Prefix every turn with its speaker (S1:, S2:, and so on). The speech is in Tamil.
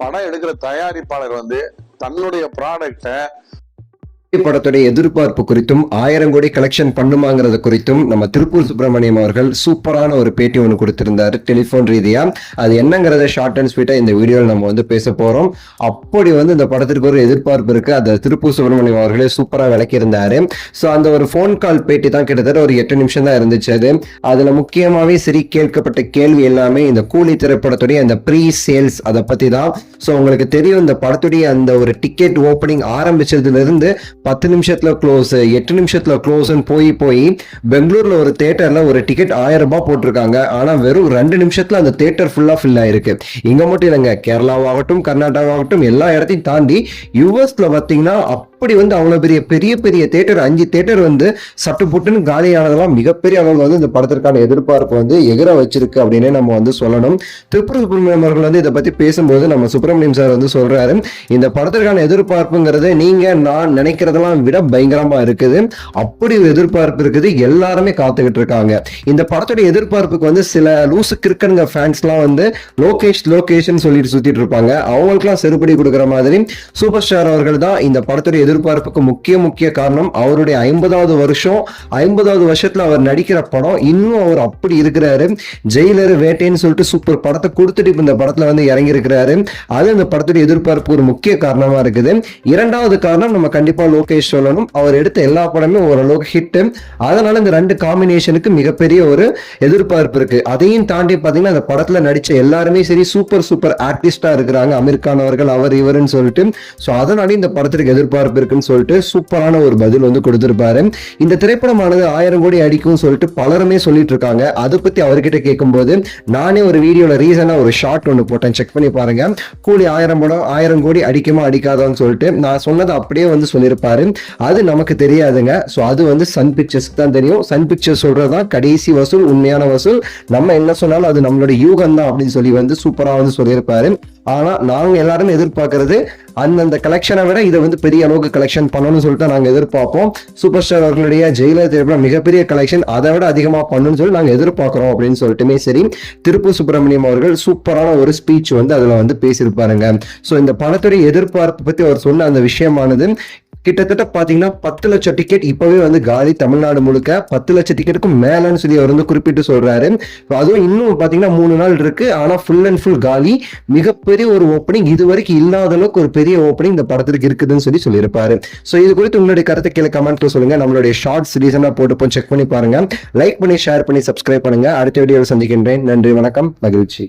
S1: படம் எடுக்கிற தயாரிப்பாளர் வந்து தன்னுடைய ப்ராடக்டை
S2: படத்துடைய எதிர்பார்ப்பு குறித்தும் 1000 கோடி கலெக்ஷன் பண்ணுமாங்கிறது குறித்தும் நம்ம திருப்பூர் சுப்பிரமணியம் அவர்கள் சூப்பரான ஒரு பேட்டி ஒன்று கொடுத்திருந்தாரு டெலிபோன் ரீதியா. அது என்னங்கிறத ஷார்ட் அண்ட் ஸ்வீட்டா இந்த வீடியோவில் நம்ம வந்து பேச போறோம். அப்படி வந்து இந்த படத்திற்கு ஒரு எதிர்பார்ப்பு இருக்கு, அதை திருப்பூர் சுப்பிரமணியம் அவர்களே சூப்பரா விளக்கியிருந்தாரு. ஸோ அந்த ஒரு ஃபோன் கால் பேட்டி தான் கிட்டத்தட்ட ஒரு 8 நிமிஷம் தான் இருந்துச்சு. அதுல முக்கியமாவே சரி கேட்கப்பட்ட கேள்வி எல்லாமே இந்த கூலி திரைப்படத்துடைய அந்த ப்ரீ சேல்ஸ் அதை பத்தி தான். ஸோ உங்களுக்கு தெரியும், இந்த படத்துடைய அந்த ஒரு டிக்கெட் ஓப்பனிங் ஆரம்பிச்சதுல இருந்து 10 நிமிஷத்துல க்ளோஸ், 8 நிமிஷத்துல க்ளோஸ்ன்னு போய் பெங்களூர்ல ஒரு தியேட்டர்ல ஒரு டிக்கெட் 1000 ரூபாய் போட்டிருக்காங்க. ஆனா வெறும் 2 நிமிஷத்துல அந்த தியேட்டர் ஃபுல்லா ஃபில் ஆயிருக்கு. இங்க மட்டும் இல்லைங்க, கேரளாவாகட்டும் கர்நாடகாவாகட்டும் எல்லா இடத்தையும் தாண்டி யூஎஸ்ல பாத்தீங்கன்னா அப்படி வந்து அவ்வளவு பெரிய தியேட்டர் 5 தியேட்டர் வந்து சட்டு புட்டுன்னு காலியானதெல்லாம் மிகப்பெரிய அளவில் வந்து இந்த படத்திற்கான எதிர்பார்ப்பு வந்து எகிர வச்சிருக்கு அப்படின்னு நம்ம வந்து சொல்லணும். திருப்பூர் சுப்பிரமணியம் அவர்கள் வந்து இதை பத்தி பேசும்போது நம்ம சுப்பிரமணியம் சார் வந்து சொல்றாரு, இந்த படத்திற்கான எதிர்பார்ப்புங்கிறது நீங்க நான் நினைக்கிறதெல்லாம் விட பயங்கரமா இருக்குது. அப்படி ஒரு எதிர்பார்ப்பு இருக்குது, எல்லாருமே காத்துக்கிட்டு இருக்காங்க. இந்த படத்துடைய எதிர்பார்ப்புக்கு வந்து சில லூசு கிரிக்கெட் ஃபேன்ஸ் எல்லாம் வந்து லோகேஷன் சொல்லிட்டு சுத்திட்டு இருப்பாங்க. அவங்களுக்குலாம் செருப்படி கொடுக்குற மாதிரி சூப்பர் ஸ்டார் அவர்கள் தான் இந்த படத்துடைய எதிர்பார்ப்புக்கு முக்கிய காரணம். அவருடைய 50வது வருஷத்துல அவர் நடிக்கிற படம் இன்னும் அவர் அப்படி இருக்கிறாரு. ஜெயிலர் வேட்டைன்னு சொல்லிட்டு சூப்பர் படத்தை கொடுத்துட்டு இந்த படத்துல வந்து இறங்கி இருக்கிறாரு. அது இந்த படத்துடைய எதிர்பார்ப்பு ஒரு முக்கிய காரணமா இருக்குது. இரண்டாவது காரணம் நம்ம கண்டிப்பா லோகேஷ் சொல்லணும். அவர் எடுத்த எல்லா படமே ஓரளவுக்கு ஹிட். அதனால இந்த 2 காம்பினேஷனுக்கு மிகப்பெரிய ஒரு எதிர்பார்ப்பு இருக்கு. அதையும் தாண்டி பாத்தீங்கன்னா அந்த படத்துல நடிச்ச எல்லாருமே சரி சூப்பர் ஆர்டிஸ்டா இருக்கிறாங்க. அமீர் கான் அவர்கள் அவர் இவருன்னு சொல்லிட்டு. சோ அதனால இந்த படத்திற்கு எதிர்பார்ப்பு இருக்குன்னு சொல்லிட்டு சூப்பரான ஒரு பதில் வந்து கொடுத்திருப்பாரு. இந்த திரைப்படமானது 1000 கோடி அடிக்கும் சொல்லிட்டு பலருமே சொல்லிட்டு இருக்காங்க. அதை பத்தி அவர்கிட்ட கேட்கும்போது நானே ஒரு வீடியோல ரீசனா ஒரு ஷார்ட் ஒன்று போட்டேன், செக் பண்ணி பாருங்க. கூலி 1000 கோடி அடிக்குமா அடிக்காதான்னு சொல்லிட்டு நான் சொன்னதை அப்படியே வந்து சொல்லியிருப்பாரு. அது நமக்கு தெரியாதுங்க. ஸோ அது வந்து சன் பிக்சர்ஸ்க்கு தான் தெரியும். சன் பிக்சர்ஸ் சொல்றதுதான் கடைசி வசூல், உண்மையான வசூல். நம்ம என்ன சொன்னாலும் அது நம்மளோட யூகம் தான் அப்படின்னு சொல்லி வந்து சூப்பரா வந்து சொல்லியிருப்பாரு. ஆனா நாங்க எல்லாரும் எதிர்பார்க்கறது அந்தந்த கலெக்ஷனை விட இதை வந்து பெரிய அளவுக்கு கலெக்ஷன் பண்ணணும்னு சொல்லிட்டு நாங்க எதிர்பார்ப்போம். சூப்பர் ஸ்டார் அவர்களுடைய ஜெயிலர் திரைப்படம் மிகப்பெரிய கலெக்ஷன், அதை விட அதிகமா பண்ணணும்னு சொல்லி நாங்க எதிர்பார்க்கிறோம் அப்படின்னு சொல்லிட்டுமே சரி திருப்பூர் சுப்பிரமணியம் அவர்கள் சூப்பரான ஒரு ஸ்பீச் வந்து அதுல வந்து பேசியிருப்பாருங்க. ஸோ இந்த படத்துடைய எதிர்பார்ப்பு பத்தி அவர் சொன்ன அந்த விஷயமானது கிட்டத்தட்ட பாத்தீங்கன்னா 10 லட்சம் டிக்கெட் இப்பவே வந்து காலி, தமிழ்நாடு முழுக்க 10 லட்சம் டிக்கெட்டுக்கும் மேலன்னு சொல்லி அவர் வந்து குறிப்பிட்டு சொல்றாரு. அதுவும் இன்னும் பாத்தீங்கன்னா 3 நாள் இருக்கு, ஆனா ஃபுல் அண்ட் ஃபுல் காலி. மிகப்பெரிய ஒரு ஓப்பனிங், இது வரைக்கும் இல்லாத அளவுக்கு ஒரு பெரிய ஓப்பனிங் இந்த படத்திற்கு இருக்குதுன்னு சொல்லியிருப்பாரு. ஸோ இது குறித்து உங்களுடைய கருத்தை கீழே கமெண்ட்ல சொல்லுங்க. நம்மளுடைய ஷார்ட்ஸ் ரீசனா போட்டு செக் பண்ணி பாருங்க. லைக் பண்ணி ஷேர் பண்ணி சப்ஸ்கிரைப் பண்ணுங்க. அடுத்த வீடியோவில் சந்திக்கின்றேன். நன்றி, வணக்கம், மகிழ்ச்சி.